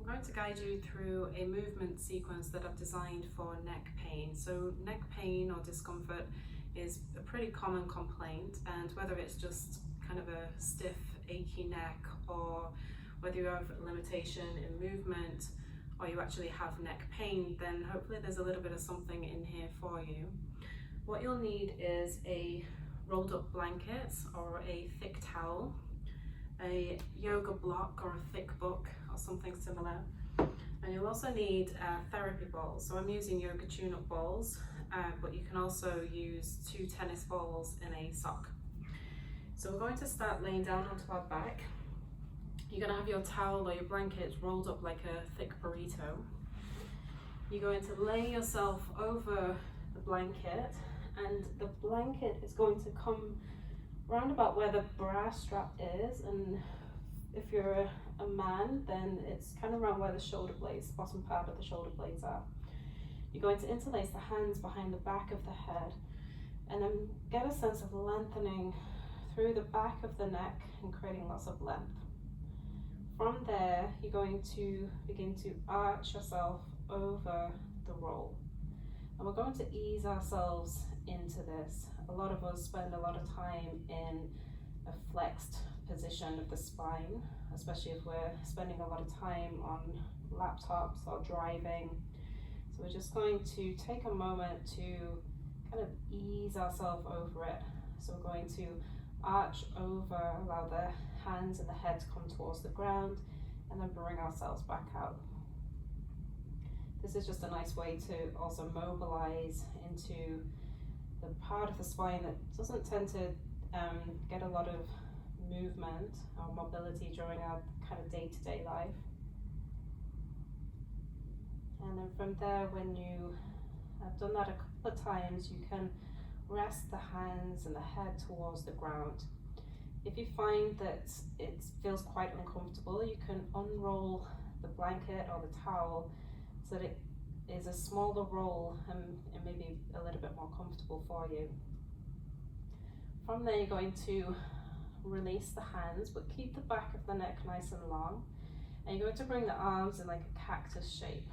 I'm going to guide you through a movement sequence that I've designed for neck pain. So neck pain or discomfort is a pretty common complaint, and whether it's just kind of a stiff, achy neck, or whether you have limitation in movement, or you actually have neck pain, then hopefully there's a little bit of something in here for you. What you'll need is a rolled up blanket or a thick towel, a yoga block or a thick book or something similar, and you'll also need therapy balls. So I'm using yoga tune-up balls, but you can also use 2 tennis balls in a sock. So we're going to start laying down onto our back. You're going to have your towel or your blanket rolled up like a thick burrito. You're going to lay yourself over the blanket, and the blanket is going to come round about where the bra strap is, and if you're a man, then it's kind of around where the shoulder blades, bottom part of the shoulder blades are. You're going to interlace the hands behind the back of the head, and then get a sense of lengthening through the back of the neck and creating lots of length. From there, you're going to begin to arch yourself over the roll. And we're going to ease ourselves into this. A lot of us spend a lot of time in a flexed position of the spine, especially if we're spending a lot of time on laptops or driving. So we're just going to take a moment to kind of ease ourselves over it. So we're going to arch over, allow the hands and the head to come towards the ground, and then bring ourselves back out. This is just a nice way to also mobilize into the part of the spine that doesn't tend to get a lot of movement or mobility during our kind of day-to-day life. And then from there, when you have done that a couple of times, you can rest the hands and the head towards the ground. If you find that it feels quite uncomfortable, you can unroll the blanket or the towel so that it is a smaller roll and maybe a little bit more comfortable for you. From there, you're going to release the hands, but keep the back of the neck nice and long. And you're going to bring the arms in like a cactus shape.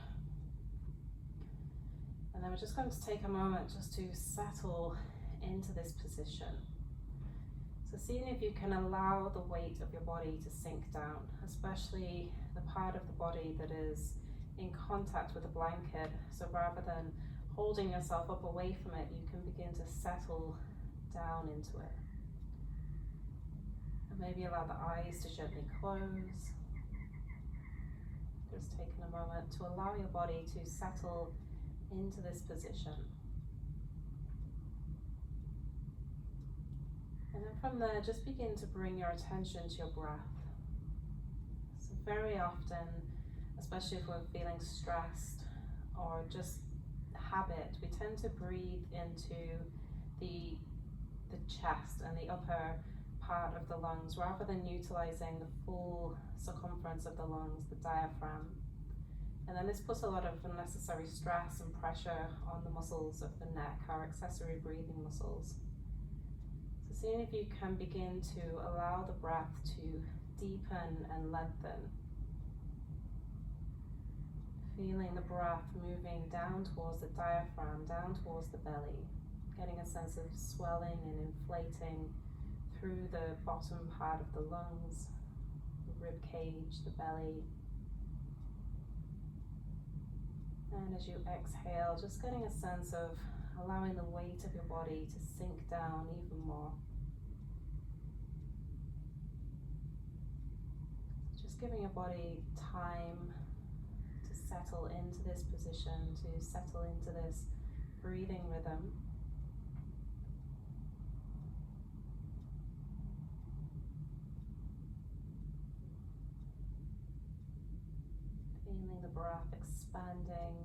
And then we're just going to take a moment just to settle into this position. So seeing if you can allow the weight of your body to sink down, especially the part of the body that is in contact with the blanket. So rather than holding yourself up away from it, you can begin to settle down into it. And maybe allow the eyes to gently close. Just taking a moment to allow your body to settle into this position. And then from there, just begin to bring your attention to your breath. So very often, especially if we're feeling stressed or just habit, we tend to breathe into the chest and the upper part of the lungs rather than utilizing the full circumference of the lungs, the diaphragm. And then this puts a lot of unnecessary stress and pressure on the muscles of the neck, our accessory breathing muscles. So seeing if you can begin to allow the breath to deepen and lengthen. Feeling the breath moving down towards the diaphragm, down towards the belly, getting a sense of swelling and inflating through the bottom part of the lungs, the rib cage, the belly. And as you exhale, just getting a sense of allowing the weight of your body to sink down even more. Just giving your body time to settle into this position, to settle into this breathing rhythm. Feeling the breath expanding.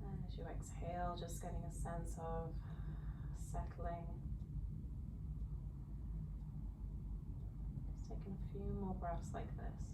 And as you exhale, just getting a sense of settling. Just taking a few more breaths like this.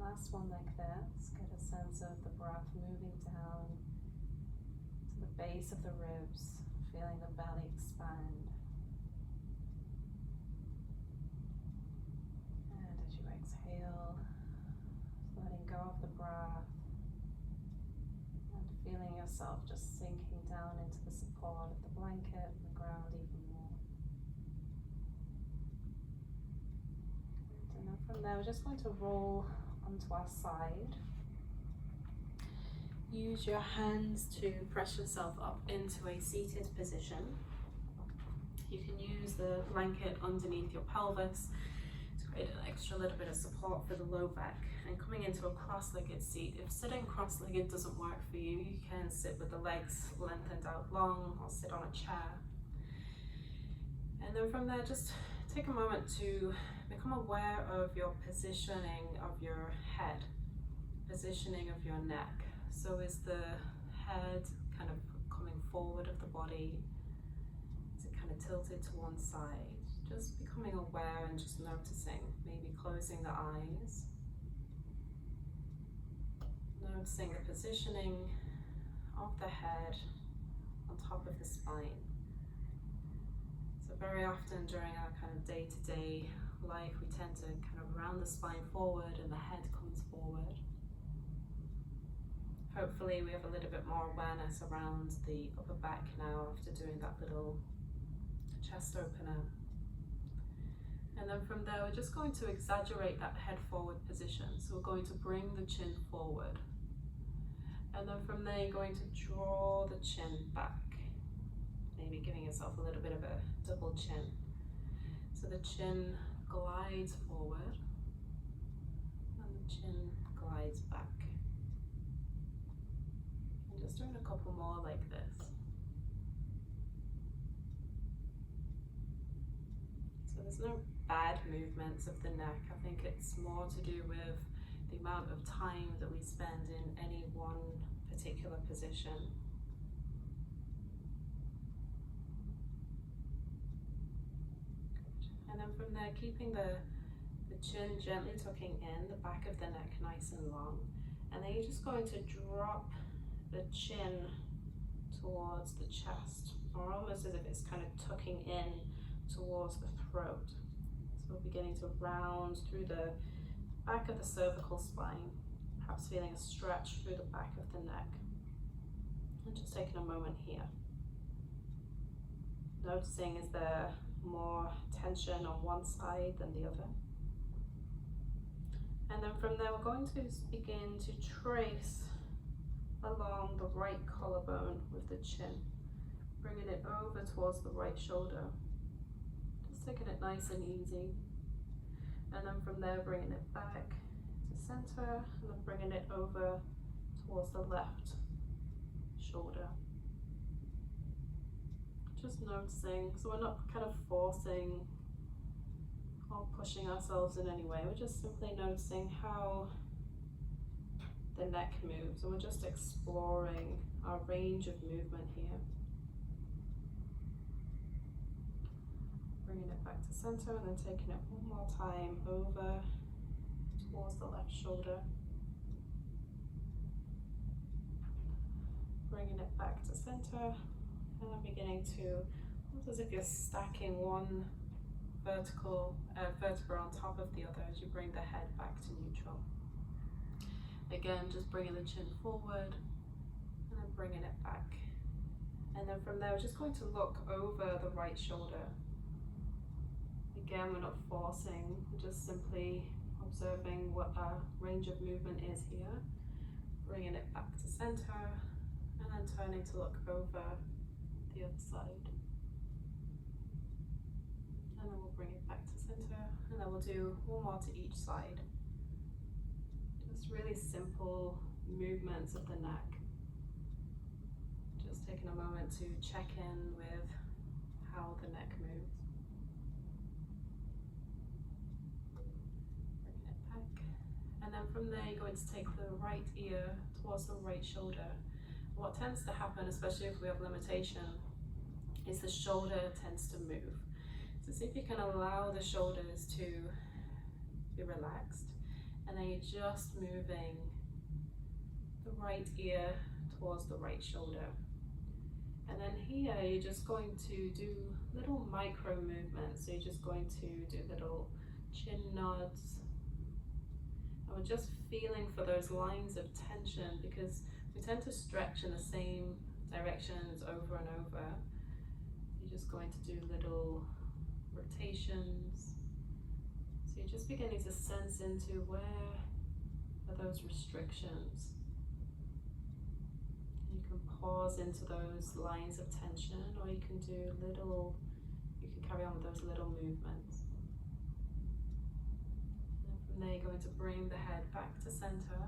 last one like this. Get a sense of the breath moving down to the base of the ribs, feeling the belly expand. And as you exhale, letting go of the breath and feeling yourself just sinking down into the support of the blanket and the ground even more. And then from there, we're just going to roll onto our side. Use your hands to press yourself up into a seated position. You can use the blanket underneath your pelvis to create an extra little bit of support for the low back. And coming into a cross-legged seat, if sitting cross-legged doesn't work for you, you can sit with the legs lengthened out long or sit on a chair. And then from there, just take a moment to become aware of your positioning of your head, positioning of your neck. So is the head kind of coming forward of the body? Is it kind of tilted to one side? Just becoming aware and just noticing, maybe closing the eyes. Noticing the positioning of the head on top of the spine. So very often during our kind of day-to-day life, we tend to kind of round the spine forward and the head comes forward. Hopefully we have a little bit more awareness around the upper back now after doing that little chest opener. And then from there, we're just going to exaggerate that head forward position. So we're going to bring the chin forward. And then from there, you're going to draw the chin back. Maybe giving yourself a little bit of a double chin. So the chin glides forward and the chin glides back. And just doing a couple more like this. So there's no bad movements of the neck. I think it's more to do with the amount of time that we spend in any one particular position. And then from there, keeping the chin gently tucking in, the back of the neck nice and long. And then you're just going to drop the chin towards the chest, or almost as if it's kind of tucking in towards the throat. So we're beginning to round through the back of the cervical spine, perhaps feeling a stretch through the back of the neck. And just taking a moment here. Noticing, is there more tension on one side than the other? And then from there, we're going to begin to trace along the right collarbone with the chin, bringing it over towards the right shoulder. Just taking it nice and easy. And then from there, bringing it back to center, and then bringing it over towards the left shoulder. Just noticing, so we're not kind of forcing or pushing ourselves in any way. We're just simply noticing how the neck moves, and we're just exploring our range of movement here. Bringing it back to center and then taking it one more time over towards the left shoulder. Bringing it back to center and then beginning to, almost as if you're stacking one vertebra on top of the other as you bring the head back to neutral. Again, just bringing the chin forward and then bringing it back. And then from there, we're just going to look over the right shoulder. Again, we're not forcing, we're just simply observing what our range of movement is here. Bringing it back to center and then turning to look over the other side. And then we'll bring it back to center, and then we'll do one more to each side. Just really simple movements of the neck. Just taking a moment to check in with how the neck moves. Bringing it back. And then from there, you're going to take the right ear towards the right shoulder. What tends to happen, especially if we have limitation, is the shoulder tends to move. So see if you can allow the shoulders to be relaxed, and then you're just moving the right ear towards the right shoulder. And then here you're just going to do little micro movements. So you're just going to do little chin nods. And we're just feeling for those lines of tension, because we tend to stretch in the same directions over and over. You're just going to do little rotations. So you're just beginning to sense into where are those restrictions. You can pause into those lines of tension, or you can carry on with those little movements. And then from there you're going to bring the head back to center,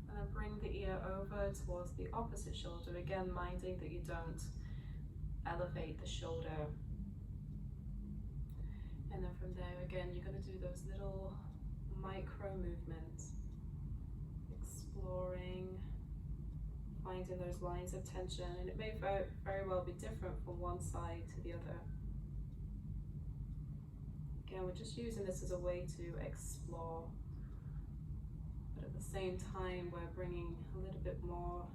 and then bring the ear over towards the opposite shoulder, again minding that you don't elevate the shoulder. And then from there again you're going to do those little micro movements, exploring, finding those lines of tension, and it may very well be different from one side to the other. Again, we're just using this as a way to explore, but at the same time we're bringing a little bit more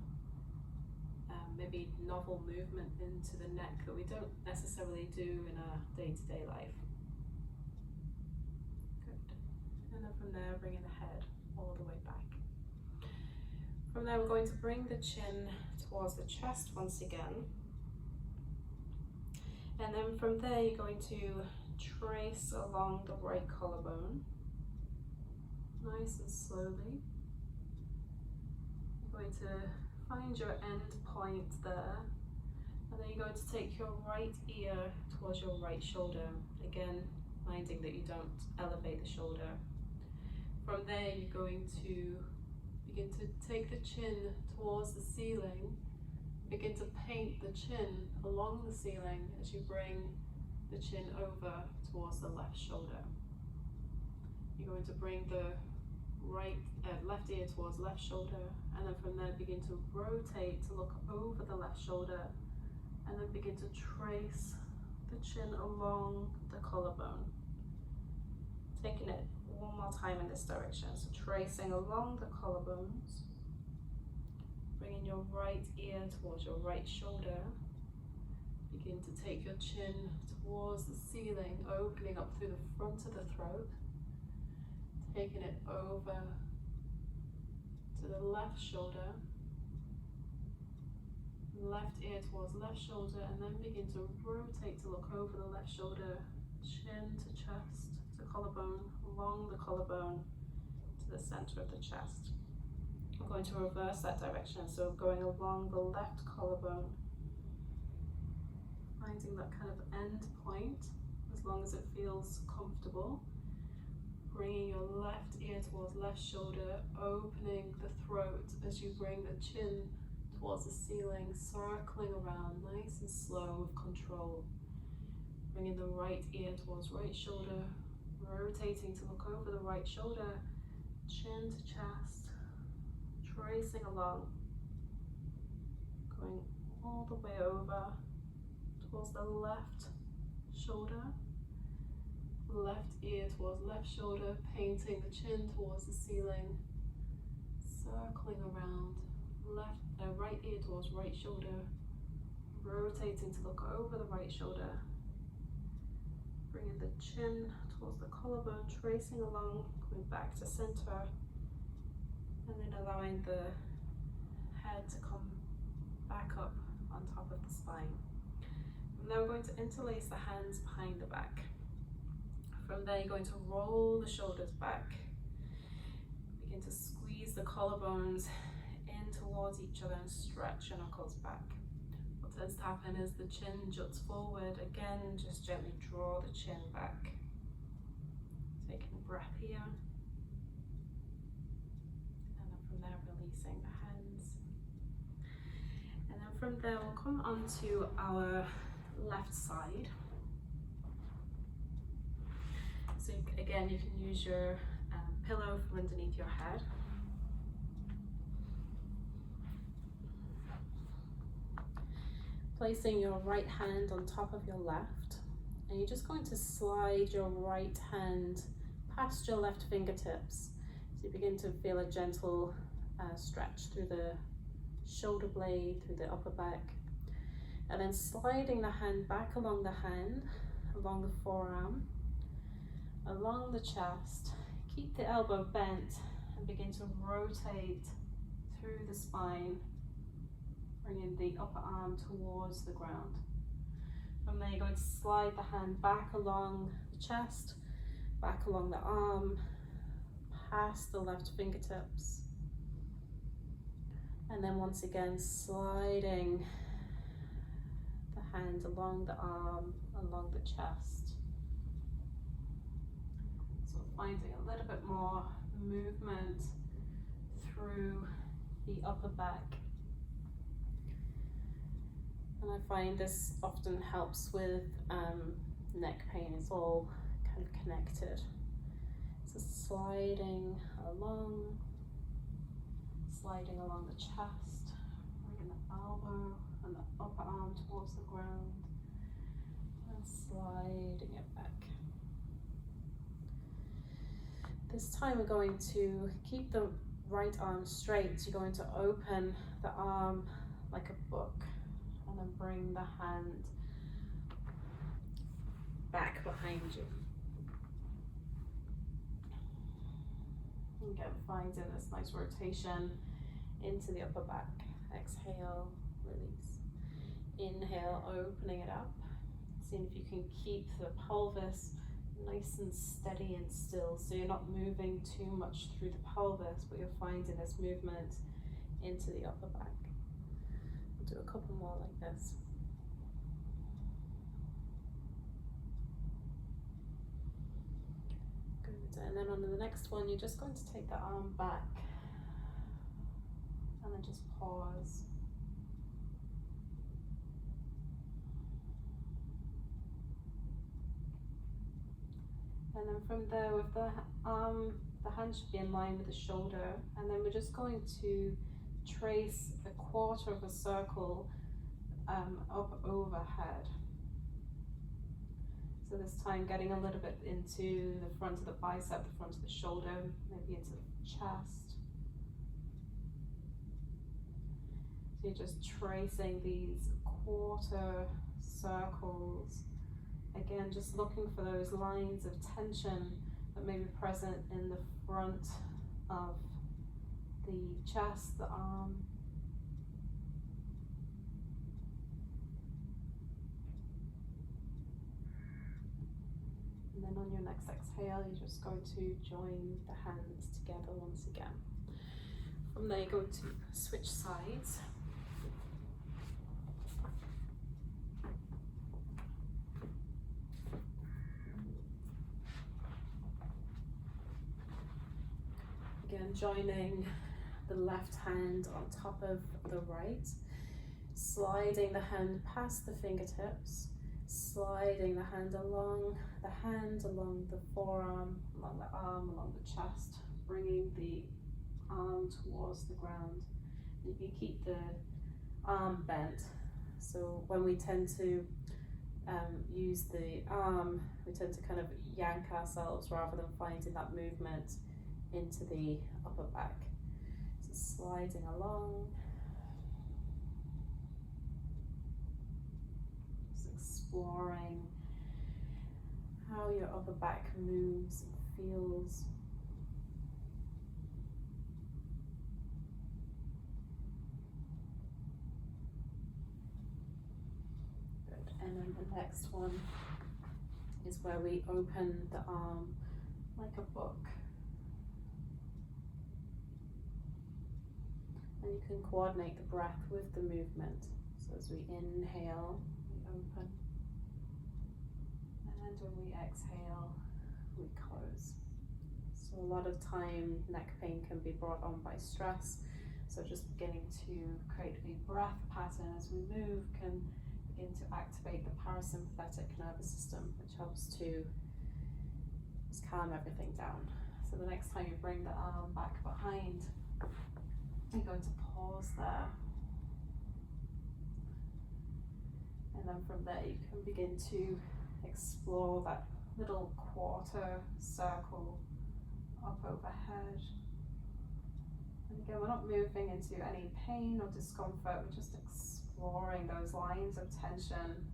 maybe novel movement into the neck that we don't necessarily do in our day-to-day life. Good. And then from there bringing the head all the way back. From there we're going to bring the chin towards the chest once again, and then from there you're going to trace along the right collarbone, nice and slowly. You're going to find your end point there, and then you're going to take your right ear towards your right shoulder, again minding that you don't elevate the shoulder. From there you're going to begin to take the chin towards the ceiling, begin to paint the chin along the ceiling as you bring the chin over towards the left shoulder. You're going to bring the left ear towards left shoulder, and then from there begin to rotate to look over the left shoulder, and then begin to trace the chin along the collarbone. Taking it one more time in this direction, so tracing along the collarbones, bringing your right ear towards your right shoulder, begin to take your chin towards the ceiling, opening up through the front of the throat, taking it over to the left shoulder, left ear towards left shoulder, and then begin to rotate to look over the left shoulder, chin to chest, to collarbone, along the collarbone to the center of the chest. I'm going to reverse that direction, so going along the left collarbone, finding that kind of end point as long as it feels comfortable. Bringing your left ear towards left shoulder, opening the throat as you bring the chin towards the ceiling, circling around nice and slow with control. Bringing the right ear towards right shoulder, rotating to look over the right shoulder, chin to chest, tracing along, going all the way over towards the left shoulder, left ear towards left shoulder, painting the chin towards the ceiling, circling around, right ear towards right shoulder, rotating to look over the right shoulder, bringing the chin towards the collarbone, tracing along, going back to center, and then allowing the head to come back up on top of the spine. From there we're going to interlace the hands behind the back. From there you're going to roll the shoulders back, begin to squeeze the collarbones in towards each other and stretch your knuckles back. What tends to happen is the chin juts forward. Again, just gently draw the chin back. Taking a breath here. And then from there, releasing the hands. And then from there, we'll come onto our left side. So again, you can use your pillow from underneath your head. Placing your right hand on top of your left, and you're just going to slide your right hand past your left fingertips, So you begin to feel a gentle stretch through the shoulder blade, through the upper back, and then sliding the hand back along the hand, along the forearm, along the chest. Keep the elbow bent and begin to rotate through the spine, bringing the upper arm towards the ground. From there, you're going to slide the hand back along the chest, back along the arm, past the left fingertips. And then once again, sliding the hand along the arm, along the chest. So finding a little bit more movement through the upper back. And I find this often helps with neck pain. It's all kind of connected. So sliding along the chest, bringing the elbow and the upper arm towards the ground, and sliding it back. This time we're going to keep the right arm straight. You're going to open the arm like a book, and then bring the hand back behind you. Again, finding this nice rotation into the upper back. Exhale, release. Inhale, opening it up. Seeing if you can keep the pelvis nice and steady and still, so you're not moving too much through the pelvis, but you're finding this movement into the upper back. We'll do a couple more like this. Good. And then on the next one, you're just going to take the arm back and then just pause. And then from there, with the hand should be in line with the shoulder, and then we're just going to trace a quarter of a circle up overhead. So this time getting a little bit into the front of the bicep, the front of the shoulder, maybe into the chest. So you're just tracing these quarter circles. Again, just looking for those lines of tension that may be present in the front of the chest, the arm. And then on your next exhale, you're just going to join the hands together once again. From there, you're going to switch sides. Again, joining the left hand on top of the right, sliding the hand past the fingertips, sliding the hand, along the forearm, along the arm, along the chest, bringing the arm towards the ground. You can keep the arm bent. So when we tend to use the arm, we tend to kind of yank ourselves rather than finding that movement into the upper back. So sliding along, just exploring how your upper back moves and feels. Good. And then the next one is where we open the arm like a book. And you can coordinate the breath with the movement. So as we inhale, we open. And when we exhale, we close. So a lot of time, neck pain can be brought on by stress. So just beginning to create a breath pattern as we move can begin to activate the parasympathetic nervous system, which helps to just calm everything down. So the next time you bring the arm back behind, you're going to pause there. And then from there you can begin to explore that little quarter circle up overhead. And again, we're not moving into any pain or discomfort, we're just exploring those lines of tension.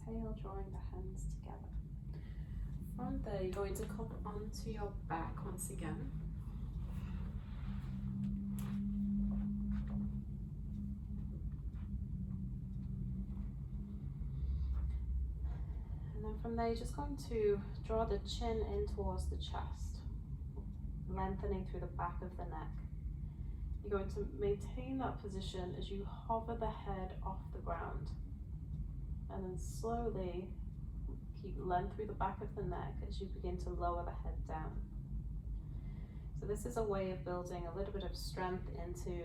Exhale, drawing the hands together. From there, you're going to come onto your back once again. And then from there, you're just going to draw the chin in towards the chest, lengthening through the back of the neck. You're going to maintain that position as you hover the head off the ground. And then slowly keep length through the back of the neck as you begin to lower the head down. So this is a way of building a little bit of strength into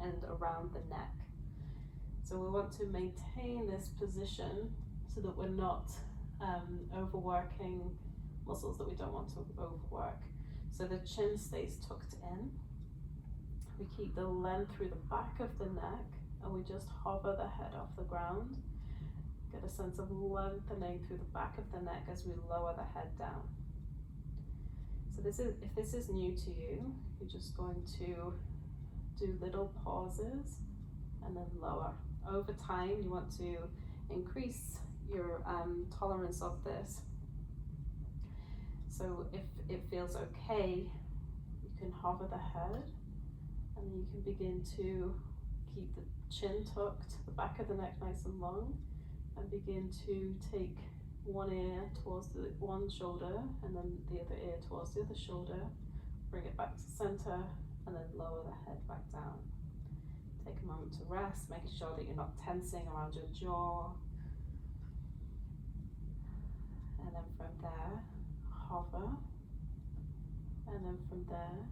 and around the neck. So we want to maintain this position so that we're not overworking muscles that we don't want to overwork. So the chin stays tucked in. We keep the length through the back of the neck and we just hover the head off the ground. Get a sense of lengthening through the back of the neck as we lower the head down. So if this is new to you, you're just going to do little pauses and then lower. Over time, you want to increase your tolerance of this. So if it feels okay, you can hover the head and then you can begin to keep the chin tucked, the back of the neck nice and long, and begin to take one ear towards the one shoulder and then the other ear towards the other shoulder. Bring it back to center and then lower the head back down. Take a moment to rest, making sure that you're not tensing around your jaw. And then from there, hover. And then from there,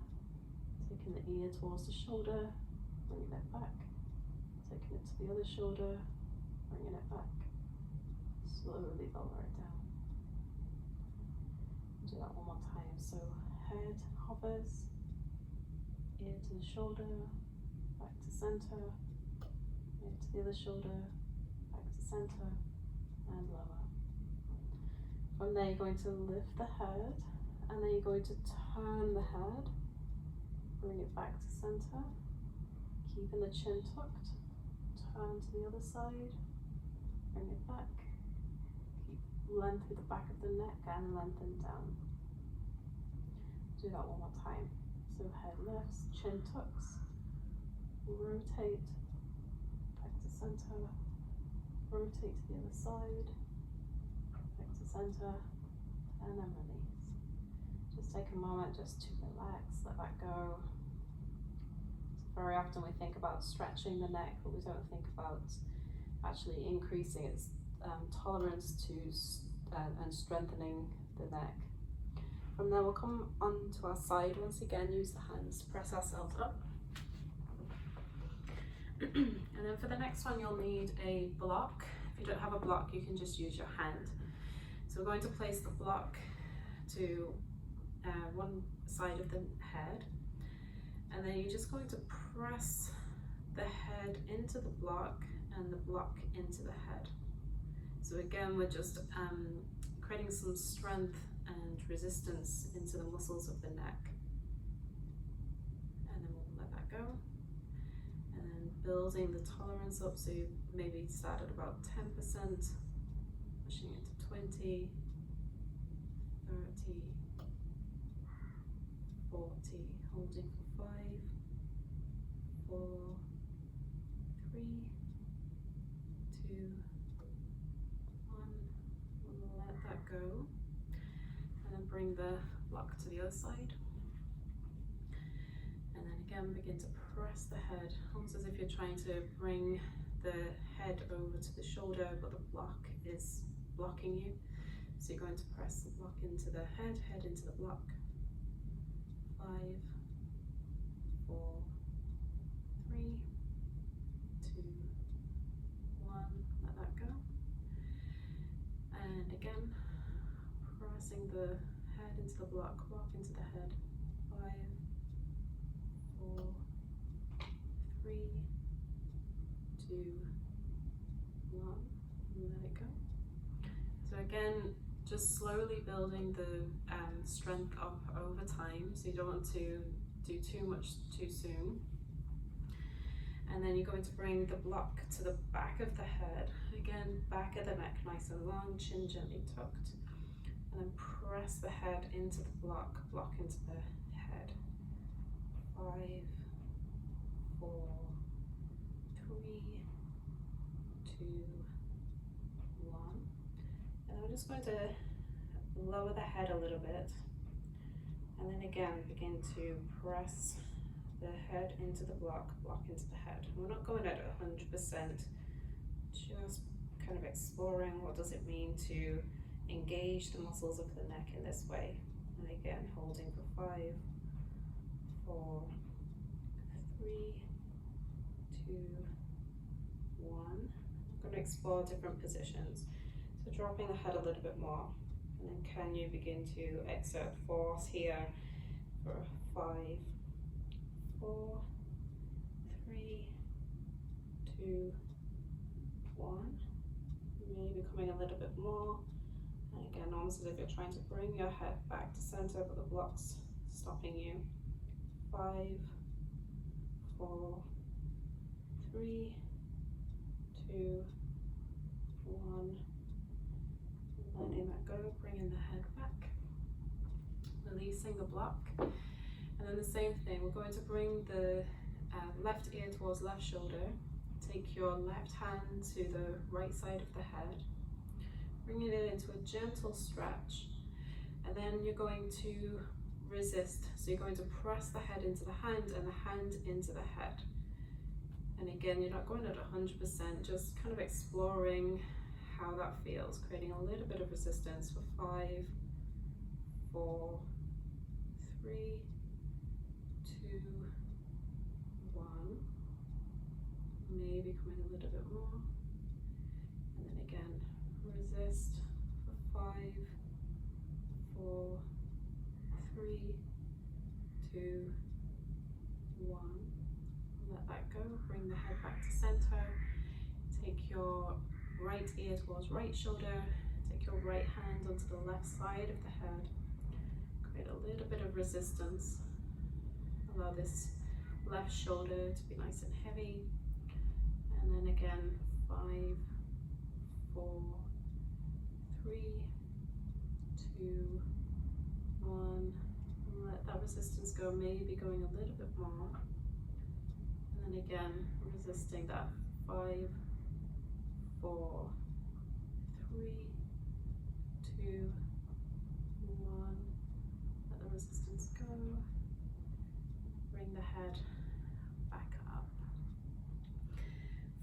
taking the ear towards the shoulder, bringing it back. Taking it to the other shoulder, bringing it back. Slowly lower it down. Do that one more time. So head hovers, ear to the shoulder, back to center, ear to the other shoulder, back to center, and lower. From there, you're going to lift the head, and then you're going to turn the head, bring it back to center, keeping the chin tucked, turn to the other side, bring it back. Length through the back of the neck and lengthen down. Do that one more time. So head lifts, chin tucks, rotate, back to center, rotate to the other side, back to center, and then release. Just take a moment just to relax, let that go. So very often we think about stretching the neck, but we don't think about actually increasing its tolerance to and strengthening the neck. From there, we'll come onto our side once again, use the hands to press ourselves up. And then for the next one, you'll need a block. If you don't have a block, you can just use your hand. So we're going to place the block to one side of the head, and then you're just going to press the head into the block and the block into the head. So again, we're just creating some strength and resistance into the muscles of the neck. And then we'll let that go. And then building the tolerance up, so you maybe start at about 10%, pushing it to 20, 30, 40, holding for 5, 4, 3, 2, let that go, and then bring the block to the other side, and then again begin to press the head, almost as if you're trying to bring the head over to the shoulder, but the block is blocking you. So you're going to press the block into the head, head into the block. 5, 4, 3, 2, 1, let that go. releasing the head into the block into the head. 5, 4, 3, 2, 1, and let it go. So again, just slowly building the strength up over time, so you don't want to do too much too soon. And then you're going to bring the block to the back of the head. Again, back of the neck nice and long, chin gently tucked. And then press the head into the block into the head. 5, 4, 3, 2, 1. And I'm just going to lower the head a little bit. And then again, begin to press the head into the block into the head. We're not going at 100%, just kind of exploring what does it mean to engage the muscles of the neck in this way. And again, holding for 5, 4, 3, 2, 1. I'm going to explore different positions. So dropping the head a little bit more. And then can you begin to exert force here for 5, 4, 3, 2, 1. Maybe coming a little bit more. And again, almost as if you're trying to bring your head back to center, but the block's stopping you. 5, 4, 3, 2, 1. Letting that go, bringing the head back. Releasing the block. And then the same thing, we're going to bring the left ear towards left shoulder. Take your left hand to the right side of the head. Bringing it into a gentle stretch. And then you're going to resist. So you're going to press the head into the hand and the hand into the head. And again, you're not going at 100%, just kind of exploring how that feels, creating a little bit of resistance for 5, 4, 3, 2, 1. Maybe coming a little bit more. And then again, resist for 5, 4, 3, 2, 1. Let that go, bring the head back to center. Take your right ear towards right shoulder. Take your right hand onto the left side of the head. Create a little bit of resistance. Allow this left shoulder to be nice and heavy. And then again, 5, 4, 3, 2, 1. And let that resistance go, maybe going a little bit more. And then again, resisting that. 5, 4, 3, 2, 1. Let the resistance go. Bring the head back up.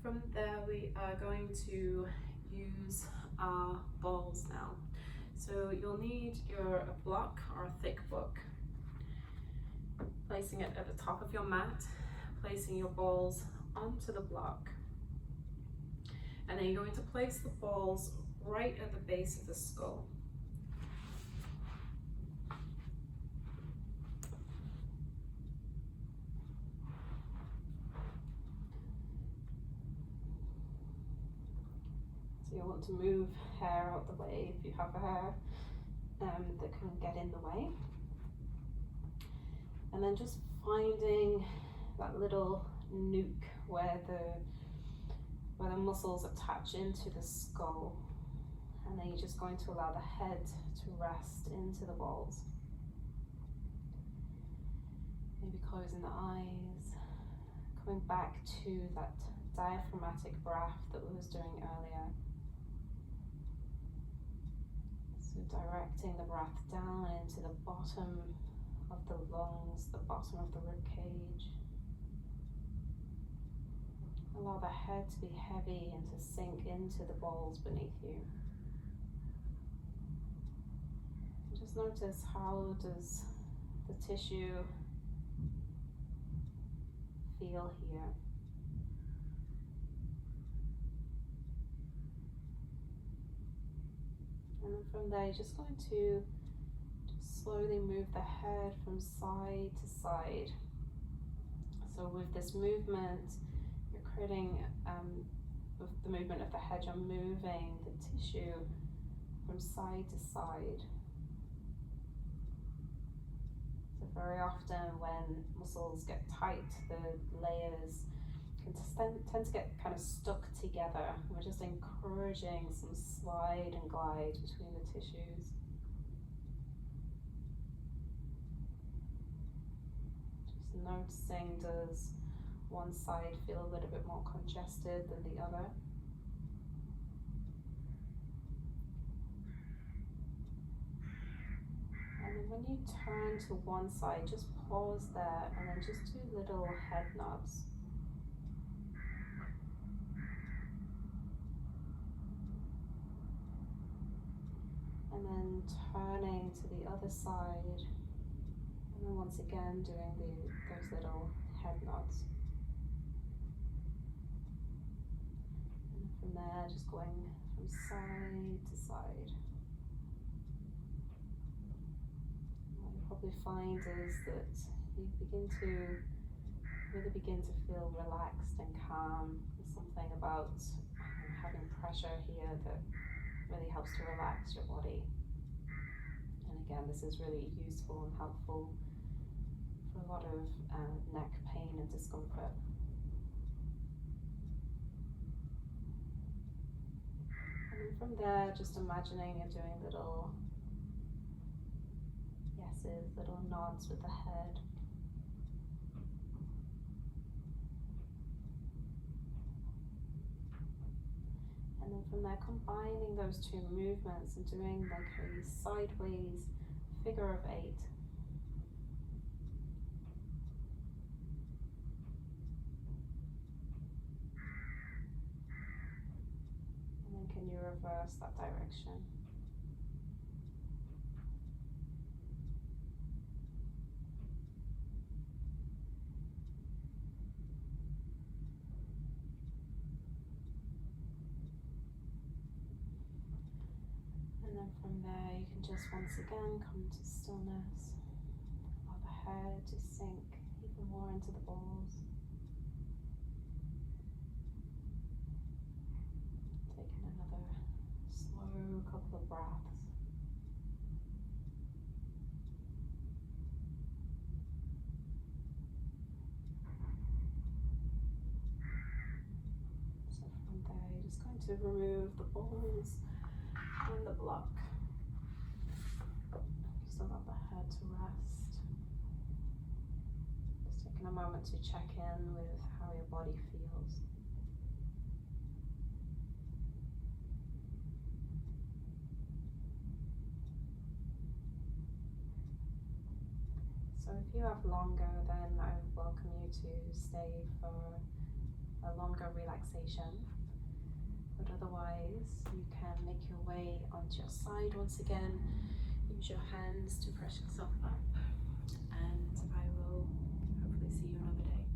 From there, we are going to use our balls now. So you'll need a block or a thick book. Placing it at the top of your mat, placing your balls onto the block. And then you're going to place the balls right at the base of the skull. So you'll want to move hair out the way if you have a hair that can get in the way. And then just finding that little nook where the muscles attach into the skull, and then you're just going to allow the head to rest into the balls. Maybe closing the eyes, coming back to that diaphragmatic breath that we was doing earlier. So directing the breath down into the bottom of the lungs, the bottom of the rib cage. Allow the head to be heavy and to sink into the balls beneath you. Just notice, how does the tissue feel here? And from there, you're just going to slowly move the head from side to side. So with this movement, you're creating, with the movement of the head, you're moving the tissue from side to side. So very often when muscles get tight, the layers can tend to get kind of stuck together. We're just encouraging some slide and glide between the tissues. Just noticing, does one side feel a little bit more congested than the other? And then when you turn to one side, just pause there and then just do little head nods. And then turning to the other side, and then once again doing those little head nods. And from there, just going from side to side. What you probably find is that you really begin to feel relaxed and calm. There's something about having pressure here that really helps to relax your body. And again, this is really useful and helpful for a lot of neck pain and discomfort. And then from there, just imagining you're doing little yeses, little nods with the head. And then from there, combining those two movements and doing like a sideways figure of 8. And then can you reverse that direction? From there, you can just once again come to stillness, allow the head to sink even more into the balls. Taking another slow couple of breaths. So from there, you're just going to remove the balls and the block. Just allow the head to rest. Just taking a moment to check in with how your body feels. So if you have longer, then I would welcome you to stay for a longer relaxation. But otherwise, you can make your way onto your side once again. Use your hands to press yourself up, and I will hopefully see you